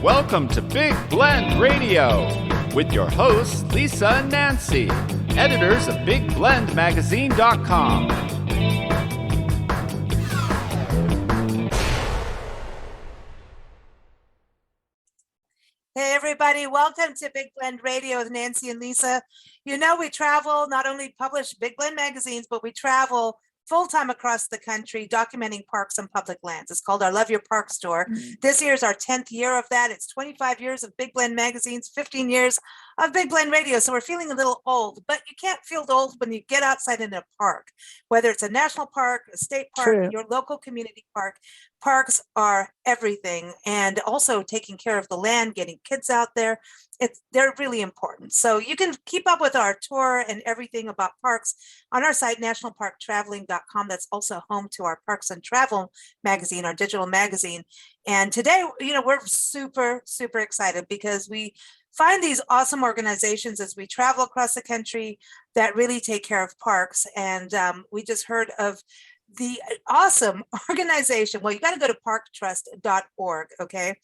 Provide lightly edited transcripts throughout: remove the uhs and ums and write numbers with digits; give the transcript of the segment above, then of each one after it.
Welcome to Big Blend Radio with your hosts, Lisa and Nancy, editors of BigBlendMagazine.com. Hey everybody, welcome to Big Blend Radio with Nancy and Lisa. You know, we travel, not only publish Big Blend magazines, but we travel full-time across the country documenting parks and public lands. It's called our Love Your Park store. This year is our 10th year of that. It's 25 years of Big Blend magazines, 15 years of Big Blend Radio. So we're feeling a little old, but you can't feel old when you get outside in a park, whether it's a national park, a state park, your local community park. Parks are everything, and also taking care of the land, getting kids out there. They're really important. So you can keep up with our tour and everything about parks on our site, nationalparktraveling.com. That's also home to our Parks and Travel magazine, our digital magazine. And today, you know, we're super, super excited because we find these awesome organizations as we travel across the country that really take care of parks. And we just heard of the awesome organization. Well, you got to go to parktrust.org. Okay.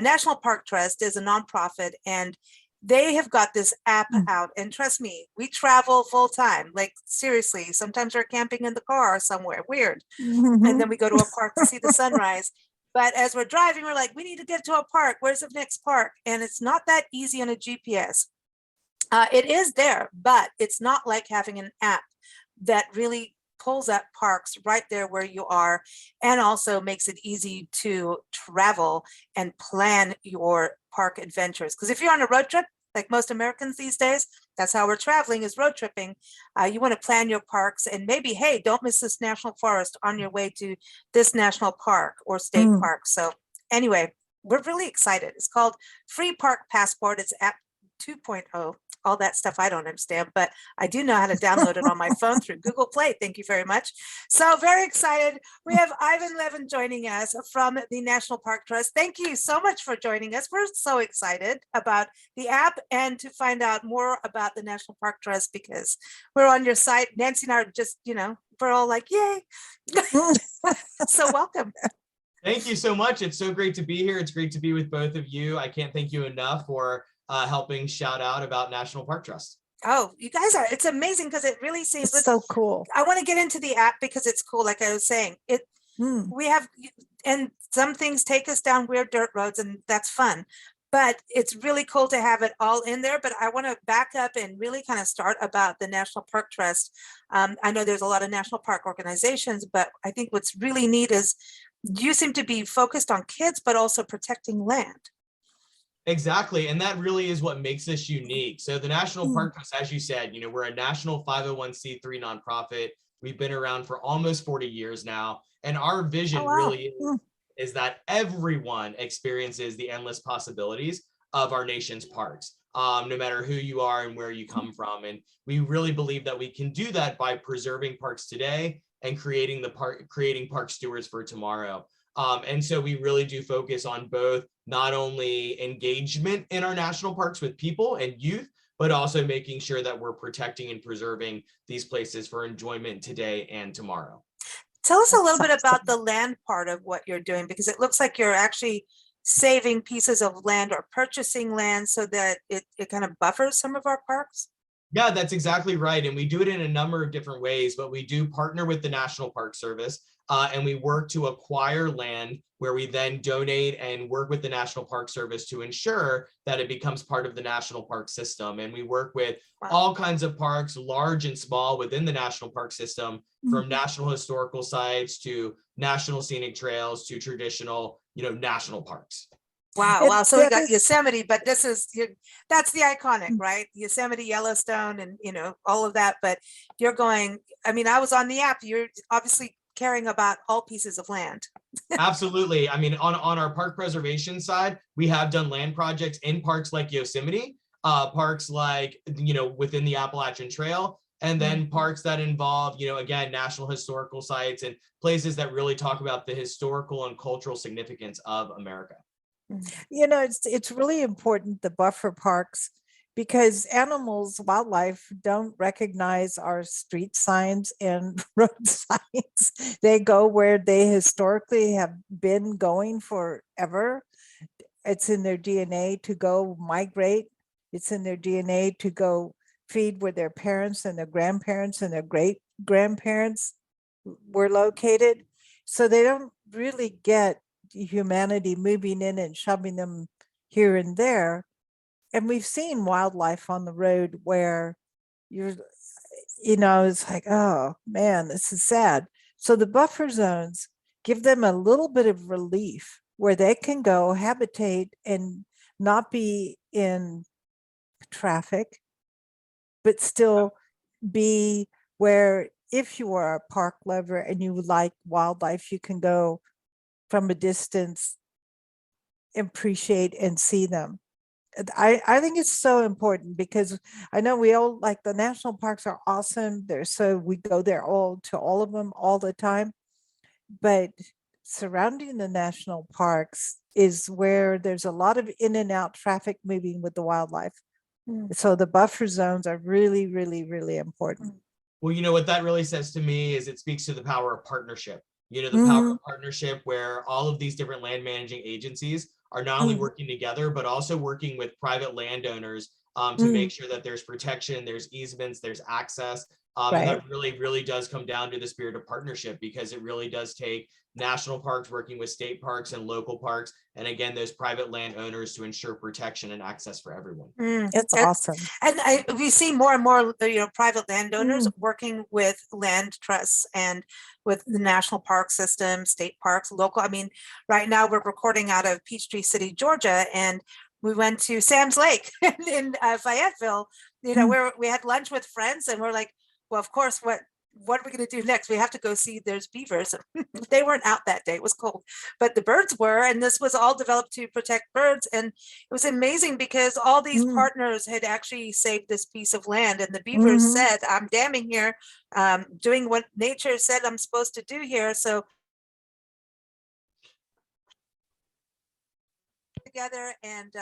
National Park Trust is a nonprofit, and they have got this app out. And trust me, we travel full time. Like, seriously, sometimes we're camping in the car somewhere weird. And then we go to a park to see the sunrise. But as we're driving, we're like, we need to get to a park. Where's the next park? And it's not that easy on a GPS. It is there, but it's not like having an app that really pulls up parks right there where you are, and also makes it easy to travel and plan your park adventures. Because if you're on a road trip, like most Americans these days, that's how we're traveling, is road tripping. You want to plan your parks, and maybe, hey, don't miss this national forest on your way to this national park or state park. So anyway, we're really excited. It's called Free Park Passport. It's app 2.0. All that stuff I don't understand, but I do know how to download it on my phone through Google Play. Thank you very much. So very excited. We have Levin joining us from the National Park Trust. Thank you so much for joining us. We're so excited about the app and to find out more about the National Park Trust, because we're on your site. Nancy and I are just, you know, we're all like, yay. So welcome. Thank you so much. It's so great to be here. It's great to be with both of you. I can't thank you enough for helping shout out about National Park Trust. Oh, you guys are, it's amazing because it really seems so cool. I want to get into the app because it's cool. Like I was saying, we have, and some things take us down weird dirt roads, and that's fun, but it's really cool to have it all in there. But I want to back up and really kind of start about the National Park Trust. I know there's a lot of national park organizations, but I think what's really neat is you seem to be focused on kids, but also protecting land. Exactly. And that really is what makes us unique. So the National Park Trust, as you said, you know, we're a national 501c3 nonprofit. We've been around for almost 40 years now. And our vision really is that everyone experiences the endless possibilities of our nation's parks, no matter who you are and where you come from. And we really believe that we can do that by preserving parks today and creating park stewards for tomorrow. And so we really do focus on both not only engagement in our national parks with people and youth, but also making sure that we're protecting and preserving these places for enjoyment today and tomorrow. Tell us a little bit about the land part of what you're doing, because it looks like you're actually saving pieces of land or purchasing land so that it kind of buffers some of our parks. Yeah, that's exactly right. And we do it in a number of different ways, but we do partner with the National Park Service. And we work to acquire land where we then donate and work with the National Park Service to ensure that it becomes part of the national park system. And we work with all kinds of parks, large and small, within the national park system, from national historical sites to national scenic trails to traditional, you know, national parks. Wow. So we got Yosemite, but that's the iconic, right? Yosemite, Yellowstone, and, you know, all of that. But you're going, I mean, I was on the app. You're obviously caring about all pieces of land. Absolutely. I mean, on our park preservation side, we have done land projects in parks like Yosemite, parks like, you know, within the Appalachian Trail, and then parks that involve, you know, again, national historical sites and places that really talk about the historical and cultural significance of America. You know, it's really important, the buffer parks, because animals, wildlife don't recognize our street signs and road signs. They go where they historically have been going forever. it's in their DNA to go migrate. It's in their DNA to go feed where their parents and their grandparents and their great grandparents were located. So they don't really get humanity moving in and shoving them here and there. And we've seen wildlife on the road where you're, it's like, oh man, this is sad. So the buffer zones give them a little bit of relief where they can go habitate and not be in traffic, but still be where if you are a park lover and you like wildlife, you can go from a distance, appreciate and see them. I think it's so important because I know we all like the national parks are awesome. We go there to all of them all the time. But surrounding the national parks is where there's a lot of in and out traffic moving with the wildlife. So the buffer zones are really, really, really important. Well, what that really says to me is it speaks to the power of partnership. The power of partnership where all of these different land managing agencies are not only working together, but also working with private landowners to make sure that there's protection, there's easements, there's access. And that really, really does come down to the spirit of partnership, because it really does take national parks working with state parks and local parks, and again, those private landowners to ensure protection and access for everyone. It's awesome. And we see more and more, private landowners working with land trusts and with the national park system, state parks, local. I mean, right now we're recording out of Peachtree City, Georgia, and we went to Sam's Lake in Fayetteville, where we had lunch with friends, and we're like, well, of course, what are we going to do next? We have to go see there's beavers. They weren't out that day. It was cold, but the birds were, and this was all developed to protect birds. And it was amazing because all these partners had actually saved this piece of land, and the beavers said, I'm damming here, doing what nature said I'm supposed to do here. So together and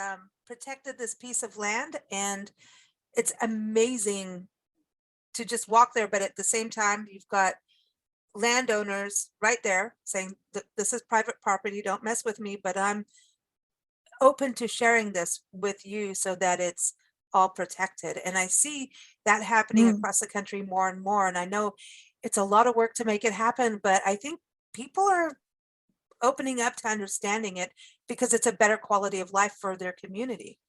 protected this piece of land, and it's amazing to just walk there. But at the same time, you've got landowners right there saying that this is private property, don't mess with me, but I'm open to sharing this with you so that it's all protected. And I see that happening across the country more and more. And I know it's a lot of work to make it happen, but I think people are opening up to understanding it because it's a better quality of life for their community.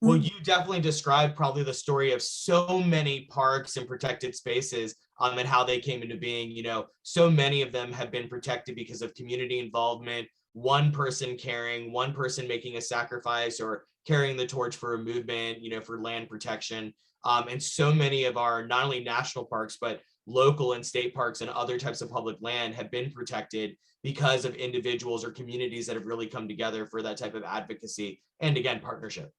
Well, you definitely described probably the story of so many parks and protected spaces and how they came into being. So many of them have been protected because of community involvement, one person caring, one person making a sacrifice or carrying the torch for a movement, for land protection. And so many of our not only national parks, but local and state parks and other types of public land have been protected because of individuals or communities that have really come together for that type of advocacy and, again, partnership.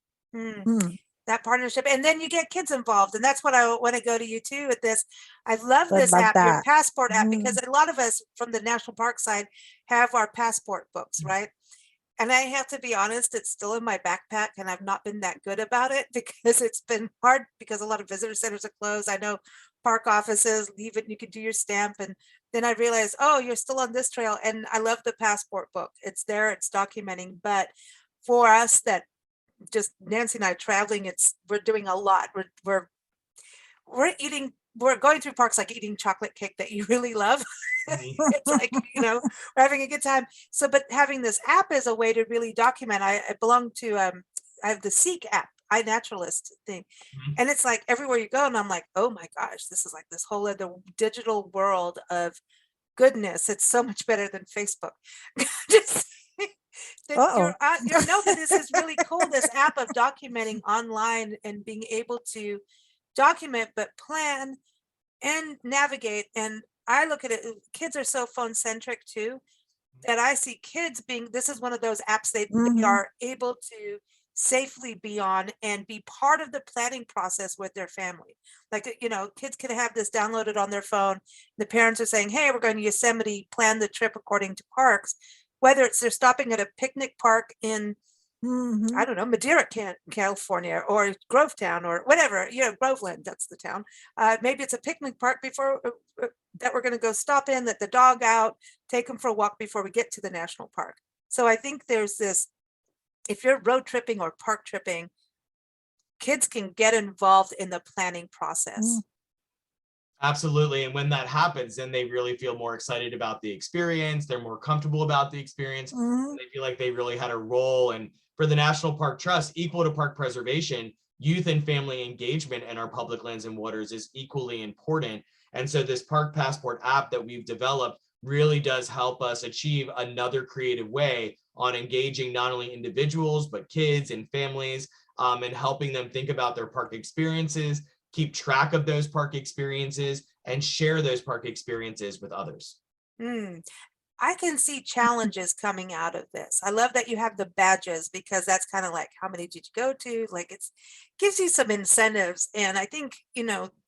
That partnership, and then you get kids involved, and that's what I want to go to you too with this. I love this app, your Passport app, because a lot of us from the national park side have our passport books, right? And I have to be honest, it's still in my backpack, and I've not been that good about it because it's been hard because a lot of visitor centers are closed. I know park offices leave it and you can do your stamp, and then I realized, oh, you're still on this trail. And I love the passport book. It's there, it's documenting. But for us that just Nancy and I traveling, we're doing a lot. We're going through parks like eating chocolate cake that you really love. It's like, we're having a good time. So, but having this app is a way to really document. I belong to, I have the Seek app, iNaturalist thing. And it's like everywhere you go, and I'm like, oh my gosh, this is like this whole other digital world of goodness. It's so much better than Facebook. Just but this is really cool, this app of documenting online and being able to document, but plan and navigate. And I look at it, kids are so phone centric too, that I see kids this is one of those apps they are able to safely be on and be part of the planning process with their family. Like, kids can have this downloaded on their phone. The parents are saying, hey, we're going to Yosemite, plan the trip according to parks. Whether it's they're stopping at a picnic park in, I don't know, Madeira, California, or Grovetown, or whatever, Groveland, that's the town. Maybe it's a picnic park before that we're going to go stop in, let the dog out, take them for a walk before we get to the national park. So I think there's this if you're road tripping or park tripping, kids can get involved in the planning process. Absolutely. And when that happens, then they really feel more excited about the experience. They're more comfortable about the experience. And they feel like they really had a role. And for the National Park Trust, equal to park preservation, youth and family engagement in our public lands and waters is equally important. And so this Park Passport app that we've developed really does help us achieve another creative way on engaging not only individuals, but kids and families, and helping them think about their park experiences, keep track of those park experiences, and share those park experiences with others. I can see challenges coming out of this. I love that you have the badges, because that's kind of like, how many did you go to? Like, it's gives you some incentives. And I think,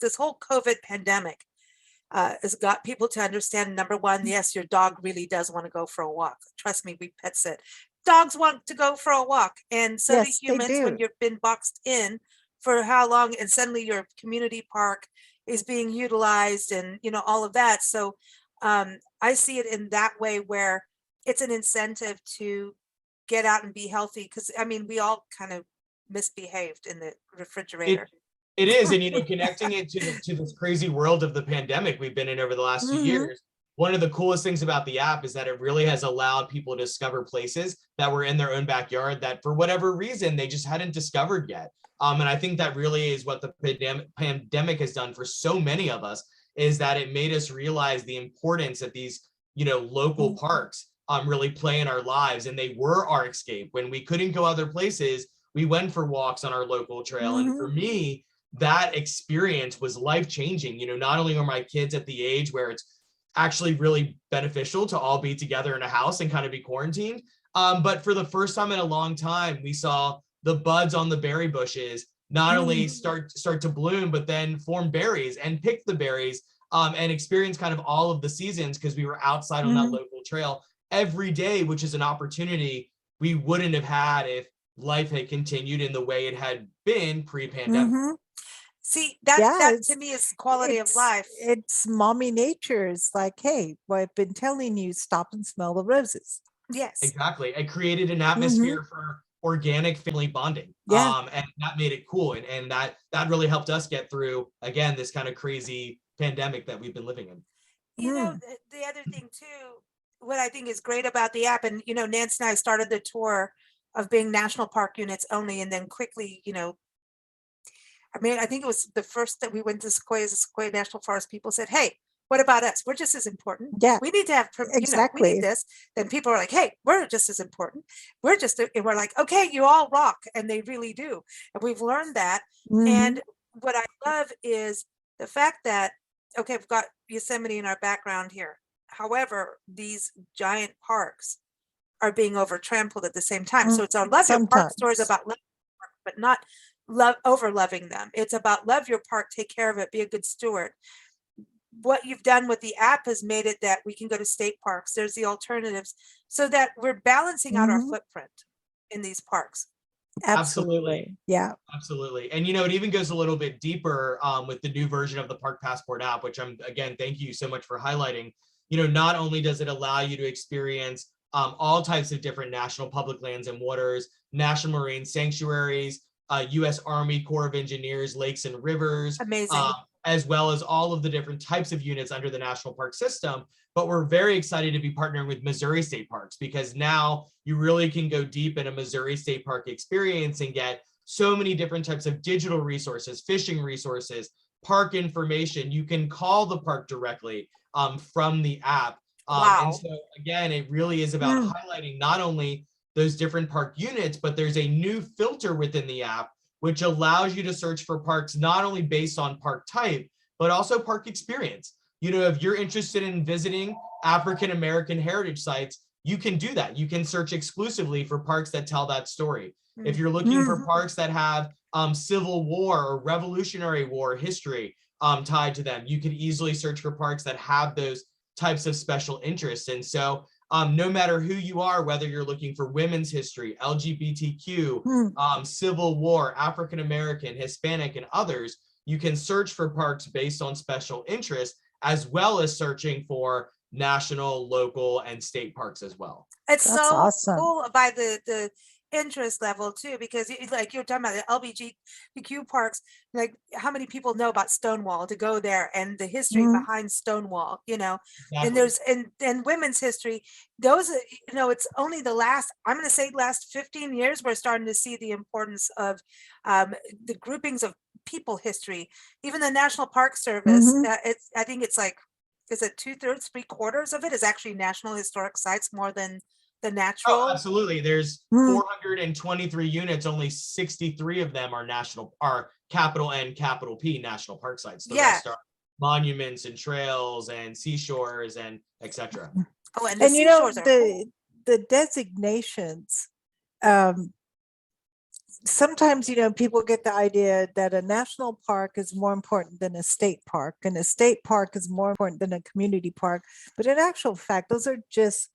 this whole COVID pandemic has got people to understand, number one, yes, your dog really does want to go for a walk. Trust me, we pet sit. Dogs want to go for a walk. And so Yes, do they humans when do. you've been boxed in for how long, and suddenly your community park is being utilized, and all of that. So I see it in that way, where it's an incentive to get out and be healthy, because we all kind of misbehaved in the refrigerator. It is, and connecting it to this crazy world of the pandemic we've been in over the last 2 years. One of the coolest things about the app is that it really has allowed people to discover places that were in their own backyard that for whatever reason they just hadn't discovered yet. And I think that really is what the pandemic has done for so many of us, is that it made us realize the importance that these, local parks really play in our lives. And they were our escape. When we couldn't go other places, we went for walks on our local trail. And for me, that experience was life-changing. Not only are my kids at the age where it's actually really beneficial to all be together in a house and kind of be quarantined, but for the first time in a long time, we saw the buds on the berry bushes not only start to bloom, but then form berries and pick the berries, and experience kind of all of the seasons, because we were outside on that local trail every day, which is an opportunity we wouldn't have had if life had continued in the way it had been pre-pandemic. See, that Yeah, to me is quality of life. It's mommy nature. It's like, hey, well, I've been telling you, stop and smell the roses. Yes. Exactly. It created an atmosphere for organic family bonding. Yeah. And that made it cool. And that really helped us get through, again, this kind of crazy pandemic that we've been living in. The other thing too, what I think is great about the app, and Nancy and I started the tour of being national park units only, and then quickly, I think it was the first that we went to Sequoia National Forest. People said, "Hey, what about us? We're just as important. Yeah, We need to have, we exactly. need this." Then people are like, "Hey, we're just as important. And we're like, "Okay, you all rock," and they really do. And we've learned that. And what I love is the fact that, okay, we've got Yosemite in our background here. However, these giant parks are being over trampled at the same time. So it's our Love Your Park stories about love your park, but not over loving them. It's about love your park, take care of it, be a good steward. What you've done with the app has made it that we can go to state parks. There's the alternatives, so that we're balancing out our footprint in these parks. Absolutely. Yeah. Absolutely. And it even goes a little bit deeper with the new version of the Park Passport app, which thank you so much for highlighting. Not only does it allow you to experience all types of different national public lands and waters, national marine sanctuaries, U.S. Army Corps of Engineers, lakes and rivers, Amazing. as well as all of the different types of units under the national park system. But we're very excited to be partnering with Missouri State Parks, because now you really can go deep in a Missouri State Park experience and get so many different types of digital resources, fishing resources, park information. You can call the park directly from the app. And so again, it really is about highlighting not only those different park units, but there's a new filter within the app, which allows you to search for parks not only based on park type, but also park experience. If you're interested in visiting African American heritage sites, you can do that. You can search exclusively for parks that tell that story. If you're looking for parks that have Civil War or Revolutionary War history tied to them, you could easily search for parks that have those types of special interests. And so no matter who you are, whether you're looking for women's history, LGBTQ, Civil War, African American, Hispanic, and others, you can search for parks based on special interest, as well as searching for national, local, and state parks as well. It's That's so awesome. cool by the interest level too, because like you're talking about the LGBTQ parks, like how many people know about Stonewall to go there and the history Mhm. behind Stonewall, and Exactly. there's and women's history. Those, it's only the last, I'm going to say last 15 years, we're starting to see the importance of the groupings of people history. Even the National Park Service, Mhm. I think it's like, is it 2/3, 3/4 of it is actually National Historic Sites more than the Oh, natural? absolutely. There's Mhm. 423 units. Only 63 of them are capital N, capital P national park sites. The Yeah. rest are monuments and trails and seashores and etc. Oh, and the And seashores are the designations, sometimes, people get the idea that a national park is more important than a state park, and a state park is more important than a community park. But in actual fact, those are just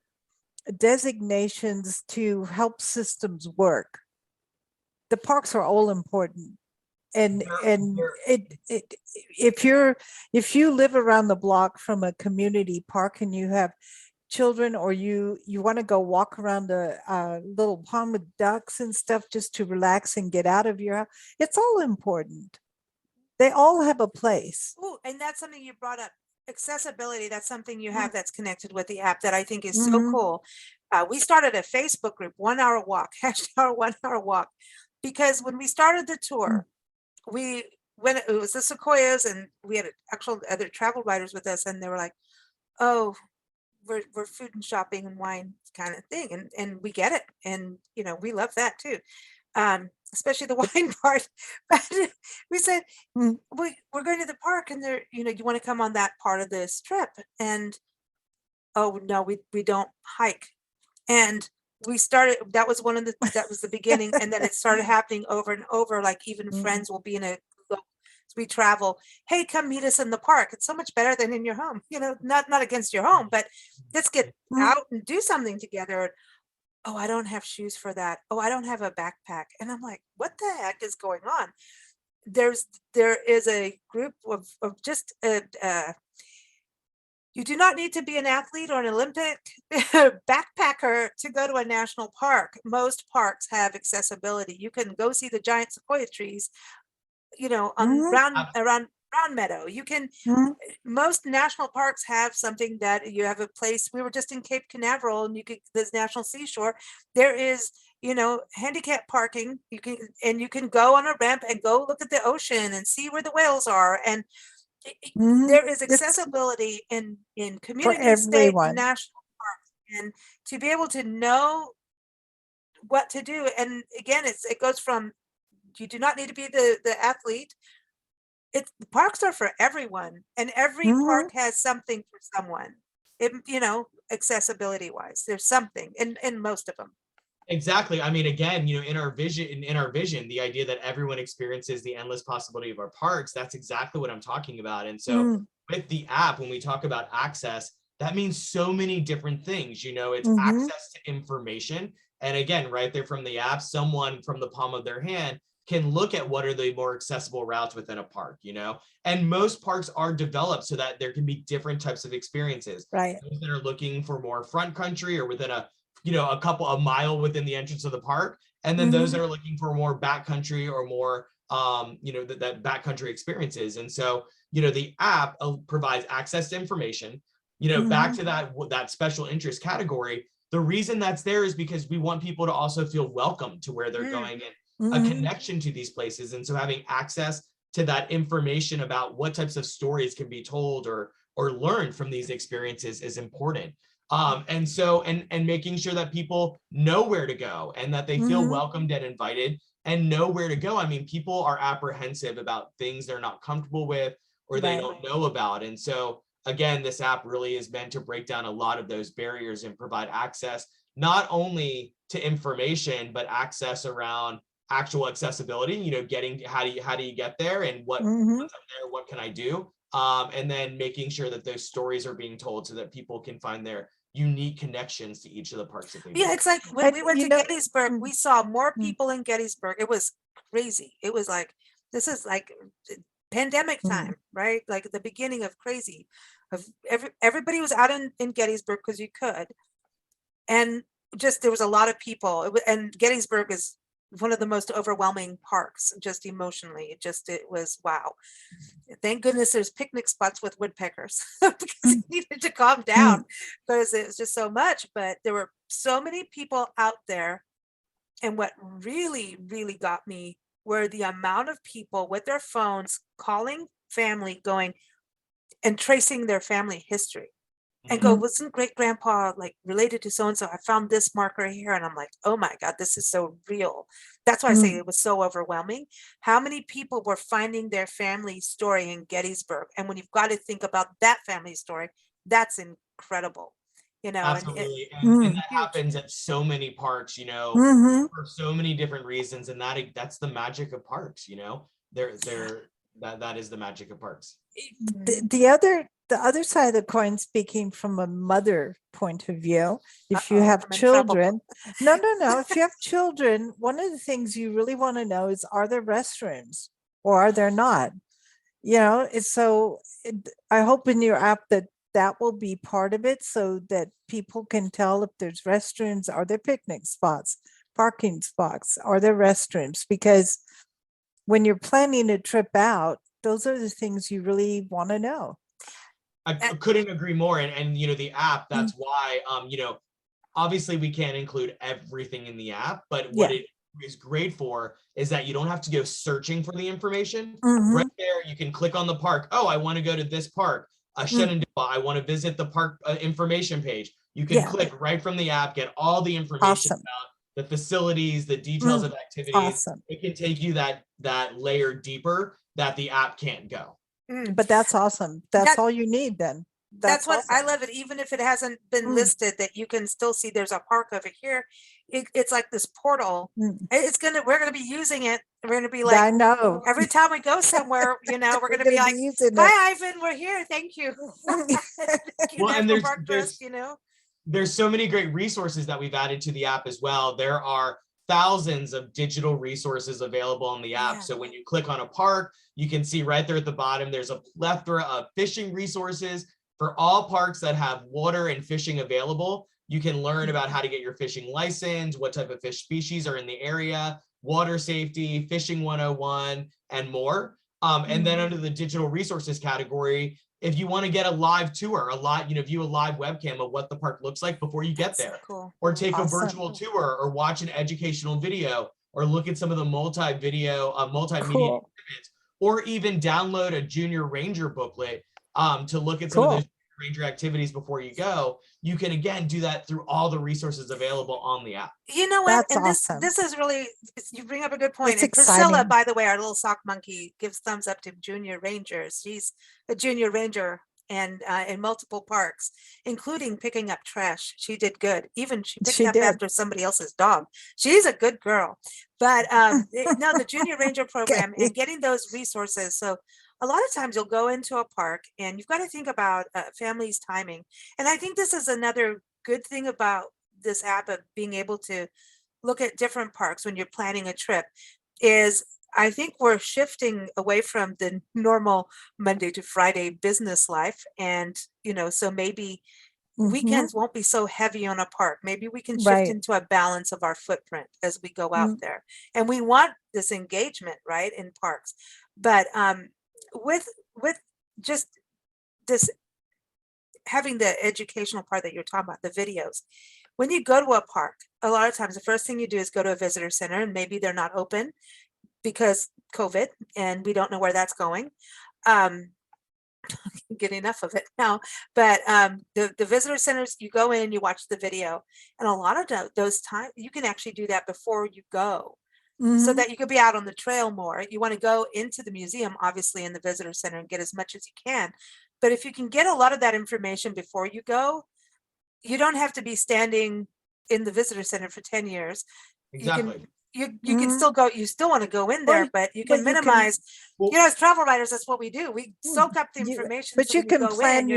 designations to help systems work. The parks are all important. And if you live around the block from a community park and you have children, or you want to go walk around the little pond with ducks and stuff just to relax and get out of your house, it's all important. They all have a place. Oh, and that's something you brought up. Accessibility, that's something you have that's connected with the app that I think is so Mhm. cool. We started a Facebook group, 1 hour walk, hashtag 1 hour walk, because when we started the tour, when it was the Sequoias and we had actual other travel writers with us, and they were like, oh, we're food and shopping and wine kind of thing. And we get it. And, we love that too. Especially the wine part. But we said, Mm. we're going to the park and there, you want to come on that part of this trip. And, oh no, we don't hike. And we started, that was the beginning. And then it started happening over and over. Like even Mm. friends will be in we travel, hey, come meet us in the park. It's so much better than in your home, not against your home, but let's get Mm. out and do something together. Oh, I don't have shoes for that. Oh, I don't have a backpack. And I'm like, what the heck is going on? There is a group of just you do not need to be an athlete or an Olympic backpacker to go to a national park. Most parks have accessibility. You can go see the giant sequoia trees, on Mhm. around Brown Meadow. You can, Mhm. most national parks have something that you have a place. We were just in Cape Canaveral and this national seashore. There is, handicap parking. You can go on a ramp and go look at the ocean and see where the whales are. And Mhm. there is It's accessibility in for community, state, and everyone. national parks. And to be able to know what to do. And again, it goes from, you do not need to be the athlete. The parks are for everyone, and every Mhm. park has something for someone. Accessibility wise, there's something in most of them. Exactly. I mean, again, in our vision, the idea that everyone experiences the endless possibility of our parks, that's exactly what I'm talking about. And so Mm. with the app, when we talk about access, that means so many different things. It's Mhm. access to information. And again, right there from the app, someone from the palm of their hand can look at what are the more accessible routes within a park. And most parks are developed so that there can be different types of experiences. Right. Those that are looking for more front country or within a mile within the entrance of the park, and then those Mhm. that are looking for more backcountry or more that backcountry experiences. And so the app provides access to information. Back Mhm. to that special interest category, the reason that's there is because we want people to also feel welcome to where they're going and a Mhm. connection to these places. And so having access to that information about what types of stories can be told or learned from these experiences is important. And making sure that people know where to go and that they feel Mhm. welcomed and invited and know where to go. I mean, people are apprehensive about things they're not comfortable with or they Right. don't know about. And so again, this app really is meant to break down a lot of those barriers and provide access not only to information but access around actual accessibility, getting how do you get there and what's Mhm. up there, what can I do, and then making sure that those stories are being told so that people can find their unique connections to each of the parks that they Yeah, visit. it's like when And we went to Gettysburg, we saw more Mm. people in Gettysburg. It was crazy. It was like, this is like pandemic Mm. time, right? Like the beginning of crazy. Of everybody was out in Gettysburg because you could. And just, there was a lot of people. And Gettysburg is one of the most overwhelming parks, just emotionally. It was wow. Thank goodness there's picnic spots with woodpeckers because you needed to calm down because it was just so much. But there were so many people out there. And what really, really got me were the amount of people with their phones calling family, going and tracing their family history. And go, wasn't great grandpa like related to so and so? I found this marker here. And I'm like, oh my God, this is so real. That's why I say it was so overwhelming. How many people were finding their family story in Gettysburg? And when you've got to think about that family story, that's incredible. You know, Absolutely. And that huge. happens at so many parks, you know, for so many different reasons. And that's the magic of parks, you know, that is the magic of parks. The other side of the coin, speaking from a mother point of view, if you have I'm in trouble. children, no, if you have children, one of the things you really want to know is, are there restrooms or are there not? You know, I hope in your app that will be part of it, so that people can tell if there's restrooms, are there picnic spots, parking spots, are there restrooms? Because when you're planning a trip out, those are the things you really want to know. I couldn't agree more. And you know, the app, that's why, you know, obviously we can't include everything in the app, but what it is great for is that you don't have to go searching for the information. Right there, you can click on the park. Oh, I want to go to this park. Shenandoah, I want to visit the park information page. You can click right from the app, get all the information about the facilities, the details of activities. It can take you that layer deeper that the app can't go. But that's awesome. That's all you need then. That's what I love it. Even if it hasn't been listed, that you can still see there's a park over here. It's like this portal. We're gonna be using it. We're gonna be like, I know. Every time we go somewhere, you know, we're gonna be like, hi Ivan, we're here. Thank you. Well, and you know, there's so many great resources that we've added to the app as well. There are thousands of digital resources available on the app. So when you click on a park, you can see right there at the bottom, there's a plethora of fishing resources for all parks that have water and fishing available. You can learn about how to get your fishing license, what type of fish species are in the area, water safety, fishing 101, and more. And then under the digital resources category, if you want to get a live tour, view a live webcam of what the park looks like before you get there, or take a virtual tour, or watch an educational video, or look at some of the multimedia exhibits, or even download a junior ranger booklet to look at some of those ranger activities before you go. You can again do that through all the resources available on the app. You know what? That's awesome. This is really, you bring up a good point. It's And Priscilla, exciting. by the way, our little sock monkey, gives thumbs up to junior rangers. She's a junior ranger and in multiple parks, including picking up trash. She did good. Even she picked up after somebody else's dog. She's a good girl. But no, the junior ranger program and getting those resources. So a lot of times you'll go into a park and you've got to think about family's timing. And I think this is another good thing about this app of being able to look at different parks when you're planning a trip is I think we're shifting away from the normal Monday to Friday business life. And, you know, so maybe weekends won't be so heavy on a park. Maybe we can shift into a balance of our footprint as we go out there. And we want this engagement, right, in parks. But with just this having the educational part that you're talking about, the videos, when you go to a park, a lot of times the first thing you do is go to a visitor center, and maybe they're not open because COVID and we don't know where that's going. Get enough of it now, but the visitor centers, you go in, you watch the video, and a lot of those times you can actually do that before you go. So that you could be out on the trail more. You want to go into the museum, obviously, in the visitor center and get as much as you can. But if you can get a lot of that information before you go, you don't have to be standing in the visitor center for 10 years. Exactly. You can still go, you still want to go in there, but you can minimize, you know, as travel writers, that's what we do. We soak up the information. But so you can plan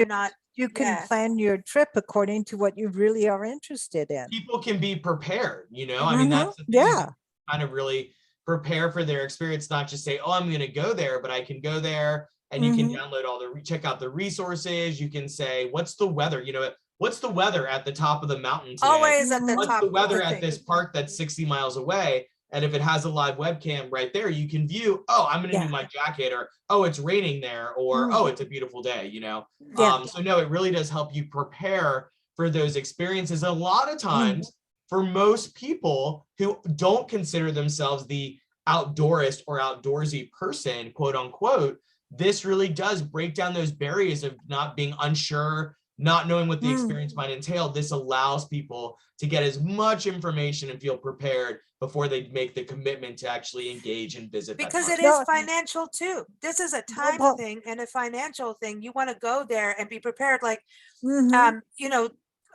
plan your trip according to what you really are interested in. People can be prepared, you know, I mean, that's the thing, kind of really prepare for their experience, not just say, oh, I'm going to go there, but I can go there and you can download check out the resources. You can say, what's the weather? You know, what's the weather at the top of the mountain today? Always at the What's top. the weather of the at thing. this park that's 60 miles away? And if it has a live webcam right there, you can view, oh, I'm going to Yeah. need my jacket, or, oh, it's raining there, or, Mhm. oh, it's a beautiful day, you know? Yeah. So no, it really does help you prepare for those experiences. A lot of Mm-hmm. times, for most people who don't consider themselves the outdoorist or outdoorsy person, quote unquote, this really does break down those barriers of not being unsure, not knowing what the experience might entail. This allows people to get as much information and feel prepared before they make the commitment to actually engage and visit that Because park. it is No. financial too. This is a time well- thing and a financial thing. You want to go there and be prepared. Like, Mhm. you know,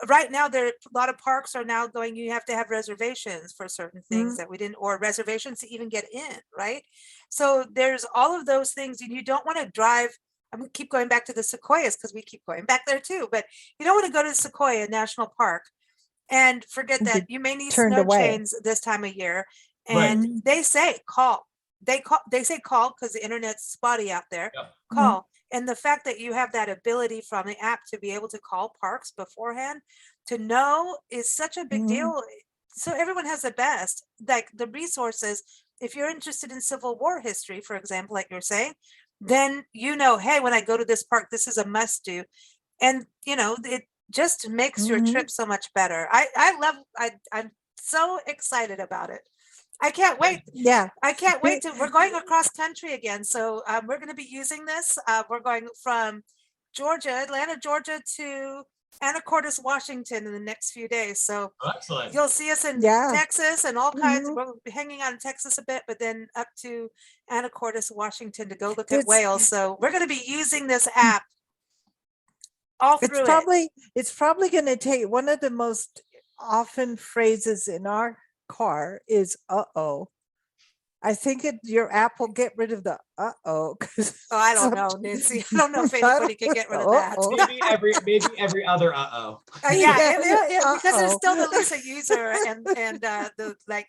right now there a lot of parks are now going, you have to have reservations for certain things that we didn't, or reservations to even get in, right? So there's all of those things, and you don't want to drive. I'm gonna keep going back to the sequoias because we keep going back there too, but you don't want to go to Sequoia National Park and forget And that be you may need turned snow away. chains this time of year. Right. And they say call. They say call because the internet's spotty out there. Yep. Call. And the fact that you have that ability from the app to be able to call parks beforehand to know is such a big Mhm. deal. So everyone has the best, like the resources. If you're interested in Civil War history, for example, like you're saying, then you know, hey, when I go to this park, this is a must do. And you know, it just makes your Mhm. trip so much better. I'm so excited about it. I can't wait. Yeah. I can't wait to, we're going across country again. So we're going to be using this. We're going from Georgia, Atlanta, Georgia to Anacortes, Washington in the next few days. So Oh, excellent. you'll see us in Yeah. Texas and all kinds. Mhm. We'll be hanging out in Texas a bit, but then up to Anacortes, Washington to go look It's- at whales. So we're going to be using this app all It's through it. probably going to take one of the most often phrases in our car is "uh-oh." I think your app will get rid of the "uh-oh." Oh, I don't know, Nancy. I don't know if anybody can get rid of that. Uh-oh. Maybe every other uh-oh. Yeah, Yeah, because there's uh-oh. still the Lisa user and the like.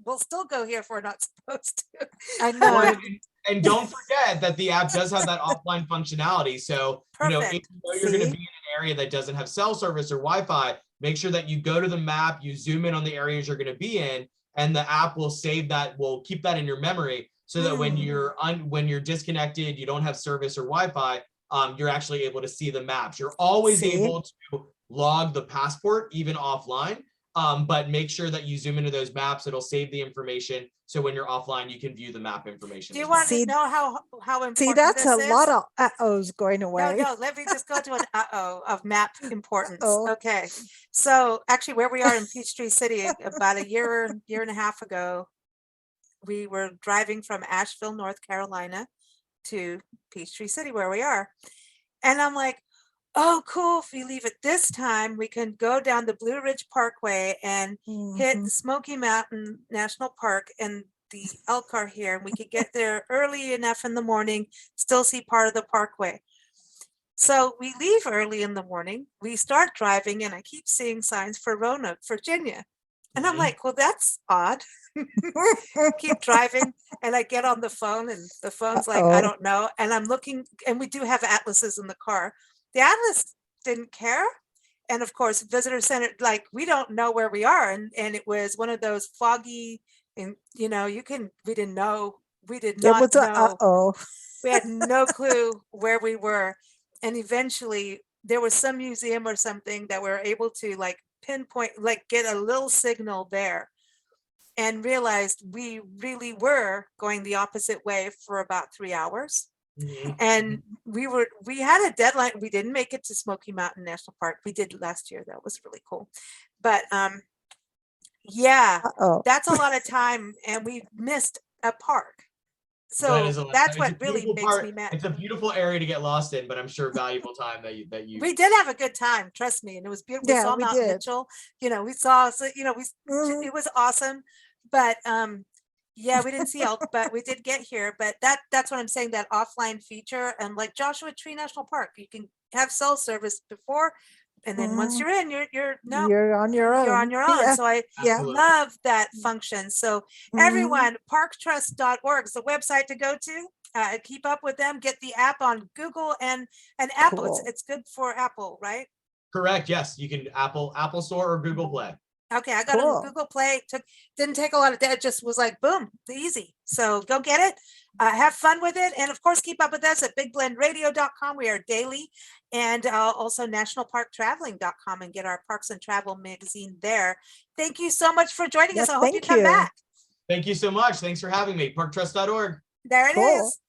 We'll still go here if we're not supposed to. I Well, know. and don't forget that the app does have that offline functionality. So, you know, if Perfect. you know you're going to See? be in an area that doesn't have cell service or Wi-Fi, make sure that you go to the map, you zoom in on the areas you're going to be in, and the app will save that, will keep that in your memory, so that when you're disconnected, you don't have service or Wi-Fi, you're actually able to see the maps. You're always See? able to log the passport even offline. But make sure that you zoom into those maps. It'll save the information. So when you're offline, you can view the map information. Do you as well. want to See- know how important See, that's this a is? lot of uh-ohs going No, away. no, let me just go to an uh-oh of map importance. Uh-oh. Okay. So actually where we are in Peachtree City, about a year and a half ago, we were driving from Asheville, North Carolina to Peachtree City where we are. And I'm like, oh, cool. If we leave at this time, we can go down the Blue Ridge Parkway and hit Mhm. Smoky Mountain National Park and the elk are here. And we could get there early enough in the morning, still see part of the parkway. So we leave early in the morning. We start driving, and I keep seeing signs for Roanoke, Virginia. And I'm Mhm. like, well, that's odd. Keep driving, and I get on the phone, and the phone's like, I Uh-oh. don't know. And I'm looking, and we do have atlases in the car. The atlas didn't care. And of course, visitor center, like we don't know where we are. And it was one of those foggy, and you know, we didn't know, we did It not was a know. uh-oh. We had no clue where we were. And eventually there was some museum or something that we were able to like pinpoint, like get a little signal there, and realized we really were going the opposite way for about 3 hours. Mhm. And we had a deadline. We didn't make it to Smoky Mountain National Park. We did last year. That was really cool. But yeah, Uh-oh. that's a lot of time, and we missed a park. That So is a lot. that's It's a what really beautiful makes part. me mad. It's a beautiful area to get lost in, but I'm sure valuable time that you. We did have a good time, trust me, and it was beautiful. We Yeah, saw we Mount did. Mitchell. You know, we saw, so you know, Mhm. it was awesome. But yeah, we didn't see elk, but we did get here. But that's what I'm saying, that offline feature. And like Joshua Tree National Park, you can have cell service before, and then once Mhm. you're in, you're no, You're on your own. you're on your own. Yeah. So I Yeah. Absolutely. love that function. So Mhm. everyone, parktrust.org is the website to go to. Keep up with them. Get the app on Google and Apple. Cool. It's good for Apple, right? Correct. Yes, you can Apple Store or Google Play. Okay, I got it Cool. on Google Play. Didn't take a lot of that. Just was like, boom, easy. So go get it. Have fun with it. And of course, keep up with us at bigblendradio.com. We are daily, and also nationalparktraveling.com, and get our Parks and Travel magazine there. Thank you so much for joining us. Yes, I hope you thank come you. back. Thank you so much. Thanks for having me. Parktrust.org. There it Cool. is.